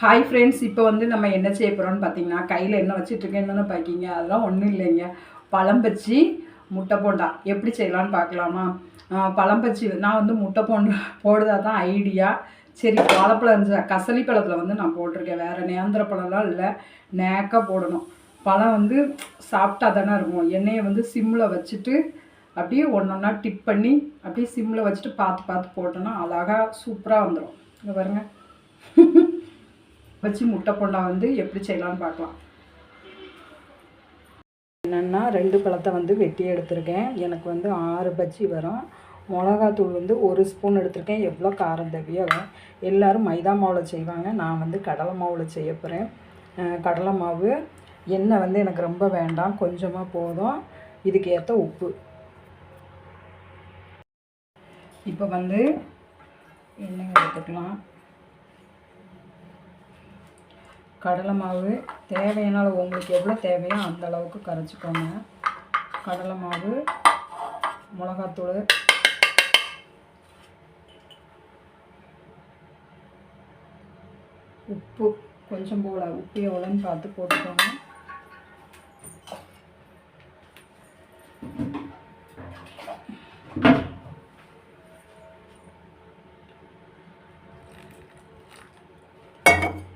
Hi friends, இப்போ வந்து நம்ம என்ன செய்ய போகிறோம்னு பார்த்தீங்கன்னா, கையில் என்ன வச்சுட்ருக்கேன்னு பார்க்கிங்க. அதெல்லாம் ஒன்றும் இல்லைங்க. பழம் பஜ்ஜி முட்டை போண்டா எப்படி செய்யலான்னு பார்க்கலாமா? பழம் பஜ்ஜி நான் வந்து முட்டை போடுறதா தான் ஐடியா. சரி, வாழைப்பழம் இருந்துச்சு, கசலி பழத்தில் வந்து நான் போட்டிருக்கேன். வேறு நேந்திர பழம்லாம் இல்லை, நேக்காக போடணும். பழம் வந்து சாப்பிட்டா தானே இருக்கும். எண்ணெயை வந்து சிம்மில் வச்சுட்டு அப்படியே ஒன்றா டிப் பண்ணி அப்படியே சிம்மில் வச்சுட்டு பார்த்து பார்த்து போட்டோன்னா அழகாக சூப்பராக வந்துடும். இங்கே பாருங்கள், வச்சு முட்டை போண்டா வந்து எப்படி செய்யலான்னு பார்க்கலாம். என்னென்னா 2 பழத்தை வந்து வெட்டி எடுத்திருக்கேன். எனக்கு வந்து 6 பஜ்ஜி வரும். மிளகாத்தூள் வந்து 1 ஸ்பூன் எடுத்திருக்கேன். எவ்வளோ காரம் தேவையோ எல்லோரும் மைதா மாவில் செய்வாங்க, நான் வந்து கடலை மாவில் செய்ய போகிறேன். கடலை மாவு எண்ணெய் வந்து எனக்கு ரொம்ப வேண்டாம், கொஞ்சமாக போதும். இதுக்கு ஏற்ற உப்பு. இப்போ வந்து எண்ணெய் எடுத்துக்கலாம். கடலை மாவு தேவையான உங்களுக்கு எவ்வளோ தேவையோ அந்த அளவுக்கு கரைச்சிக்கோங்க. கடலை மாவு, மிளகாத்தூள், உப்பு கொஞ்சம் போல், உப்பு எவ்வளோன்னு பார்த்து போட்டுக்கோங்க.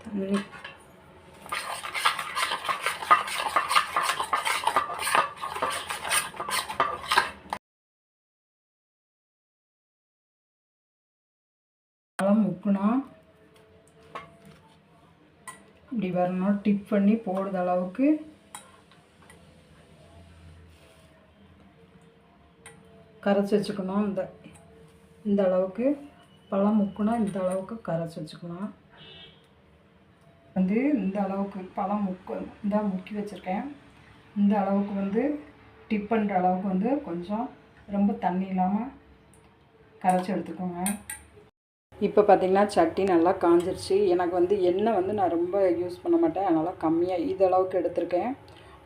தண்ணி பழம் முக்குனா இப்படி வரணும். டிப் பண்ணி போடுற அளவுக்கு கரைச்சி வச்சுக்கணும். இந்த அளவுக்கு பழம் முக்குனா இந்த அளவுக்கு கரைச்சி வச்சுக்கணும். வந்து இந்த அளவுக்கு பழம் முக்கி வச்சுருக்கேன். இந்த அளவுக்கு வந்து டிப் பண்ணுற அளவுக்கு வந்து கொஞ்சம் ரொம்ப தண்ணி இல்லாமல் கரைச்சி எடுத்துக்கோங்க. இப்போ பார்த்திங்கன்னா சட்டி நல்லா காஞ்சிருச்சு. எனக்கு வந்து எண்ணெய் வந்து நான் ரொம்ப யூஸ் பண்ண மாட்டேன், அதனால் கம்மியாக இது அளவுக்கு எடுத்திருக்கேன்.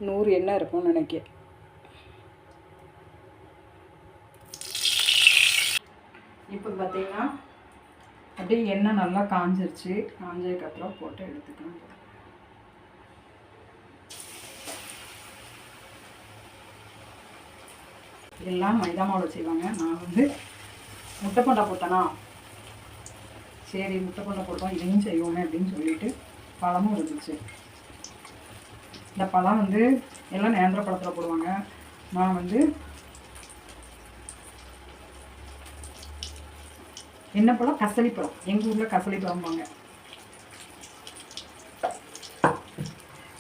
100 எண்ணெய் இருக்கும்னு நினைக்கிறேன். இப்போ பார்த்திங்கன்னா அப்படியே எண்ணெய் நல்லா காஞ்சிருச்சு. காஞ்சதுக்கப்புறம் போட்டு எடுத்துக்கலாம். எல்லாம் மைதா மாவில் செய்வாங்க, நான் வந்து முட்டை போண்டா போட்டேனா சரி முட்டை போண்டா போட்டோம், இதையும் செய்வோமே அப்படின்னு சொல்லிட்டு பழமும் இருந்துச்சு. இந்த பழம் வந்து எல்லாம் நேந்திர பழத்தில் போடுவாங்க, நான் வந்து என்ன பழம், கசலி பழம். எங்கள் ஊரில் கசலி பழம்பாங்க,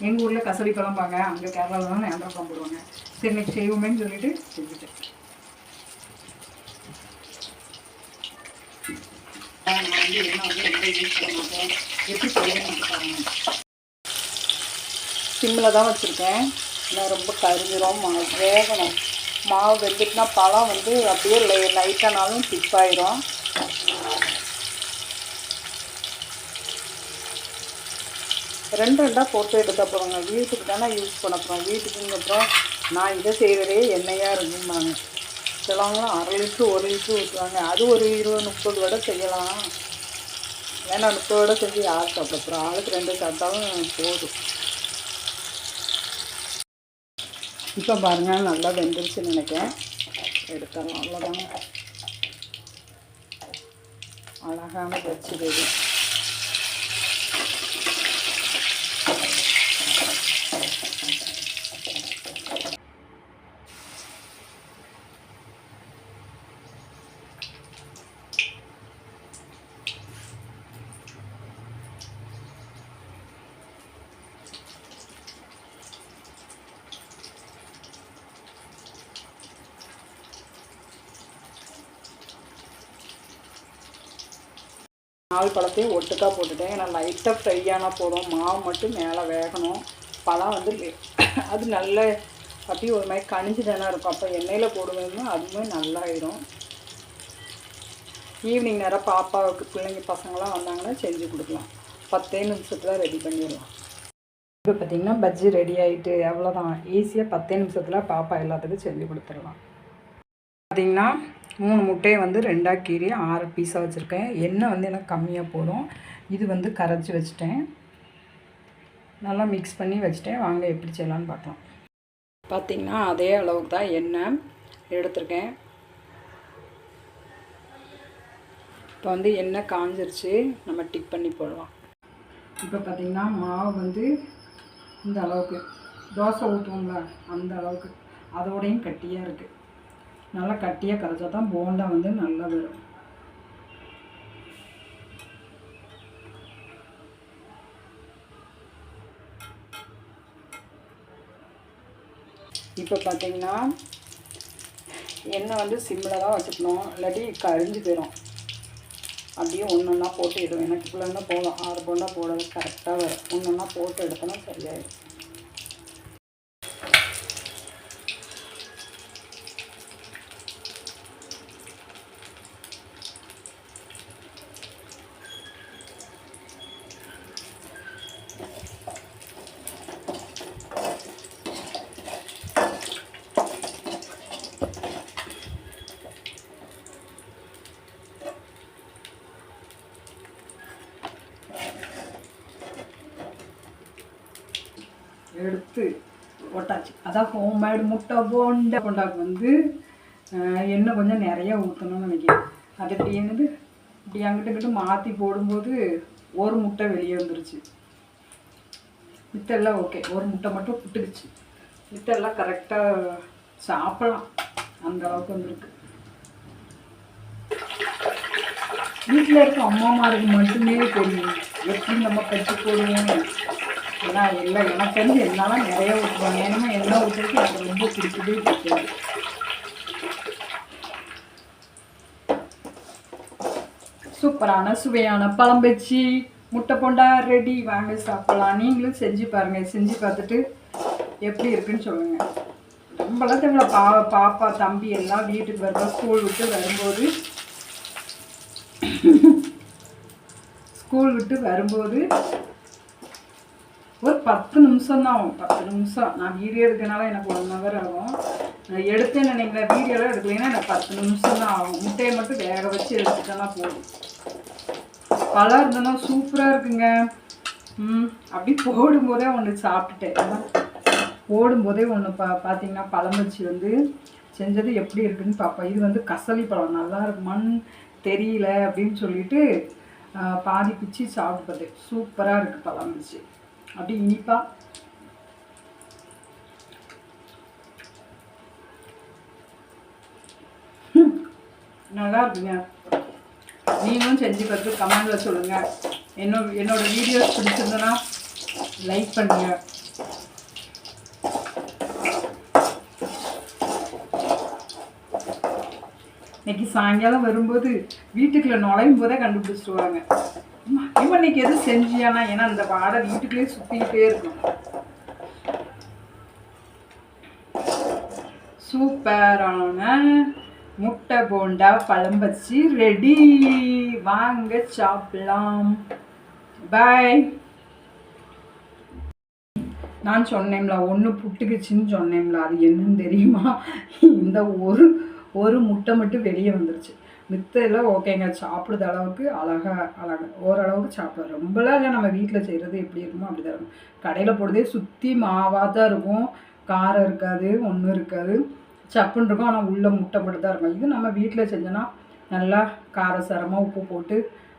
எங்கள் ஊரில் கசலி பழம்பாங்க, அங்கே கேரளாவில் தான் நேந்திர பழம் போடுவாங்க. சரி இன்னைக்கு செய்வோமேன்னு சொல்லிட்டு செஞ்சுட்டேன். நான் வந்து என்ன வந்து ரொம்ப யூஸ் பண்ண மாட்டேன், எப்படி செய்யணும்னு பாருங்க. சிம்மில் தான் வச்சுருக்கேன், நான் ரொம்ப கரிஞ்சிரும். வேகணும். மாவு வெந்துட்டுனா பழம் வந்து அப்படியே லைட்டானாலும் திப்பாயிரும். ரெண்டாக போட்டு எடுத்த போகிறோங்க. வீட்டுக்கு தானே யூஸ் பண்ண போகிறோம். வீட்டுக்குங்க அப்புறம் நான் இதை செய்கிறதே எண்ணெயாக இருக்குமாங்க. சிலவங்களாம் 1/2 லிட்ரு 1 லிட்ரு ஊற்றுவாங்க. அது ஒரு 20-30 வடை செய்யலாம். ஏன்னா 30 வடை செஞ்சு யார் சாப்பிட போகிறோம்? ஆளுக்கு 2 சாப்பிட்டாலும் போதும். இப்போ பாருங்கள் நல்லா வெந்துருச்சுன்னு நினைக்கிறேன். எடுத்துடலாம். அவ்வளோதாங்க, அழகான பஜ்ஜி ரெடி. நாலு பழத்தையும் ஒட்டுக்காக போட்டுட்டேன். ஏன்னா லைட்டாக ஃப்ரை ஆனால் போதும், மாவு மட்டும் மேலே வேகணும். பழம் வந்து அது நல்ல அப்படியே ஒரு மாதிரி கனிஞ்சு தானே இருக்கும். அப்போ எண்ணெயில் போடுவேன்னா அதுவுமே நல்லாயிடும். ஈவினிங் நேரம் பாப்பாவுக்கு பிள்ளைங்க பசங்களாம் வந்தாங்கன்னா செஞ்சு கொடுக்கலாம். 10 நிமிஷத்தில் ரெடி பண்ணிடலாம். இப்போ பார்த்திங்கன்னா பஜ்ஜி ரெடி ஆகிட்டு, அவ்வளோதான். ஈஸியாக 10 நிமிஷத்தில் பாப்பா எல்லாத்துக்கும் செஞ்சு கொடுத்துடலாம். பார்த்திங்கன்னா 3 முட்டையை வந்து 2ஆக கீறி 6 பீஸாக வச்சுருக்கேன். எண்ணெய் வந்து எனக்கு கம்மியாக போதும். இது வந்து கரைச்சி வச்சுட்டேன், நல்லா மிக்ஸ் பண்ணி வச்சுட்டேன். வாங்க எப்படி செய்யலான்னு பார்க்கலாம். பார்த்திங்கன்னா அதே அளவுக்கு தான் எண்ணெய் எடுத்துருக்கேன். இப்போ வந்து எண்ணெய் காஞ்சிருச்சு, நம்ம டிப் பண்ணி போடலாம். இப்போ பார்த்திங்கன்னா மாவு வந்து இந்த அளவுக்கு தோசை ஊற்றுவோம்ல அந்த அளவுக்கு, அதோடையும் கட்டியாக இருக்குது. நல்லா கட்டியாக கரைச்சா தான் போண்டா வந்து நல்லா வரும். இப்போ பார்த்திங்கன்னா எண்ணெய் வந்து சிம்மில் தான் வச்சுக்கணும், இல்லாட்டி கரிஞ்சு போயிடும். அப்படியே ஒன்று ஒன்றா போட்டு இடும். எனக்கு இப்போலாம் போதும் 6 போண்டா போடுறது கரெக்டாக வரும். ஒன்று ஒன்றா போட்டு எடுத்தோன்னா சரியாயிடும். எடுத்து போட்டாச்சு. அதான் ஹோம்மேடு முட்டை போண்டாக்கு வந்து எண்ணெய் கொஞ்சம் நிறைய ஊற்றணும்னு நினைக்கிறேன். அது இப்படி என்னது இப்படி அங்கிட்டு மாற்றி போடும்போது ஒரு முட்டை வெளியே வந்துருச்சு. மித்தெல்லாம் ஓகே, ஒரு முட்டை மட்டும் புட்டுக்குச்சு. மித்தெல்லாம் கரெக்டாக சாப்பிடலாம், அந்த அளவுக்கு வந்துருக்கு. வீட்டில் இருக்க அம்மாமாருக்கு மட்டுமே தெரியும் எப்படி நம்ம கட்டி போடுவோம். ஏன்னா எல்லாம் எனக்கு வந்து என்னாலும் நிறைய ஊற்றுவாங்க. ஏன்னா எண்ணெய் ஊற்றுறதுக்கு எனக்கு ரொம்ப பிடிக்கவே பிடிக்காது. சூப்பரான சுவையான பழம்பச்சி முட்டை போண்டா ரெடி. வாங்க சாப்பிடலாம். நீங்களும் செஞ்சு பாருங்கள். செஞ்சு பார்த்துட்டு எப்படி இருக்குன்னு சொல்லுங்கள். நம்மளாம் இவ்வளோ பாப்பா தம்பி எல்லாம் வீட்டுக்கு வரும்போது ஸ்கூல் விட்டு வரும்போது ஒரு 10 நிமிஷம் தான் ஆகும். 10 நிமிஷம். நான் வீடியோ எடுக்கனால எனக்கு 1 hour ஆகும். நான் எடுத்தேன்னு நினைக்கிறேன், வீடியோலாம் எடுக்கலைன்னா எனக்கு 10 நிமிஷம் தான் ஆகும். முட்டையை மட்டும் வேக வச்சு எடுத்துட்டோன்னா போதும். பழம் இருந்ததுன்னா சூப்பராக இருக்குங்க. அப்படி போடும்போதே ஒன்று சாப்பிட்டுட்டேன். போடும்போதே ஒன்று பார்த்தீங்கன்னா பழம்பச்சி வந்து செஞ்சது எப்படி இருக்குன்னு பார்ப்பேன். இது வந்து கசலி பழம், நல்லா இருக்குமான்னு தெரியல அப்படின்னு சொல்லிட்டு பாதி பிச்சு சாப்பிட்டு பார்த்தேன். சூப்பராக இருக்குது பழம்பச்சி. அப்படி இனிப்பா நல்லா இருக்குங்க. நீங்களும் செஞ்சு பார்த்து கமெண்டில் சொல்லுங்கள். என்னோட வீடியோஸ் பிடிச்சிருந்தனா லைக் பண்ணுங்க. இன்னைக்கு சாயங்காலம் வரும்போது வீட்டுக்குள்ளே நுழையும் போதே கண்டுபிடிச்சிடுவாங்க, இவன் இன்னைக்கு எதுவும் செஞ்சியானா. ஏன்னா அந்த வாடை வீட்டுக்குள்ளேயே சுற்றிக்கிட்டே இருக்கும். சூப்பரான முட்டை போண்டா பழம்பச்சி ரெடி. வாங்க சாப்பிடலாம். பாய். நான் சொன்னேன்ல ஒன்று புட்டுக்குச்சின்னு சொன்னேன்ல, அது என்னன்னு தெரியுமா? இந்த ஒரு முட்டை மட்டும் வெளியே வந்துருச்சு. மித்தெல்லாம் ஓகேங்க, சாப்பிடுற அளவுக்கு அழகாக ஓரளவுக்கு சாப்பிடும். ரொம்பலாம் இல்லை, நம்ம வீட்டில் செய்கிறது எப்படி இருக்குமோ அப்படி தான் இருக்கும். கடையில் போடுறதே சுற்றி மாவாக தான் இருக்கும், காரம் இருக்காது, ஒன்றும் இருக்காது, சப்புன்னு இருக்கும். ஆனால் உள்ளே முட்டை மட்டும் தான் இருக்கும். இது நம்ம வீட்டில் செஞ்சோன்னா நல்லா காரசாரமாக உப்பு போட்டு,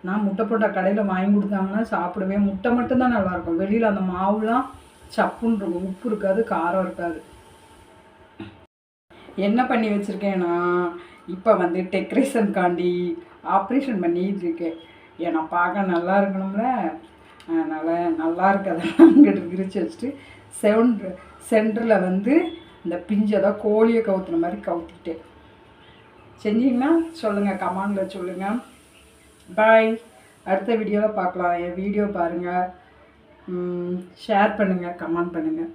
நான் முட்டை போட்டா கடையில் வாங்கி கொடுத்தாங்கன்னா சாப்பிடுவேன். முட்டை மட்டும்தான் நல்லாயிருக்கும். வெளியில் அந்த மாவுலாம் சப்புன்னு இருக்கும், உப்பு இருக்காது, காரம் இருக்காது. என்ன பண்ணி வச்சுருக்கேன்னா, இப்போ வந்து டெக்கரேஷனுக்காண்டி ஆப்ரேஷன் பண்ணிகிட்டு இருக்கேன். ஏன்னா பார்க்க நல்லா இருக்கணும்ல, அதனால் நல்லா இருக்கிறதெல்லாம் அங்கிட்டு விரிச்சு வச்சுட்டு சென்டரில் வந்து இந்த பிஞ்சை கோழியை கவுத்துன மாதிரி கவுத்திக்கிட்டேன். செஞ்சிங்கன்னா சொல்லுங்கள், கமெண்டில் சொல்லுங்கள். பாய். அடுத்த வீடியோவில் பார்க்கலாம். என் வீடியோ பாருங்கள், ஷேர் பண்ணுங்கள், கமெண்ட் பண்ணுங்கள்.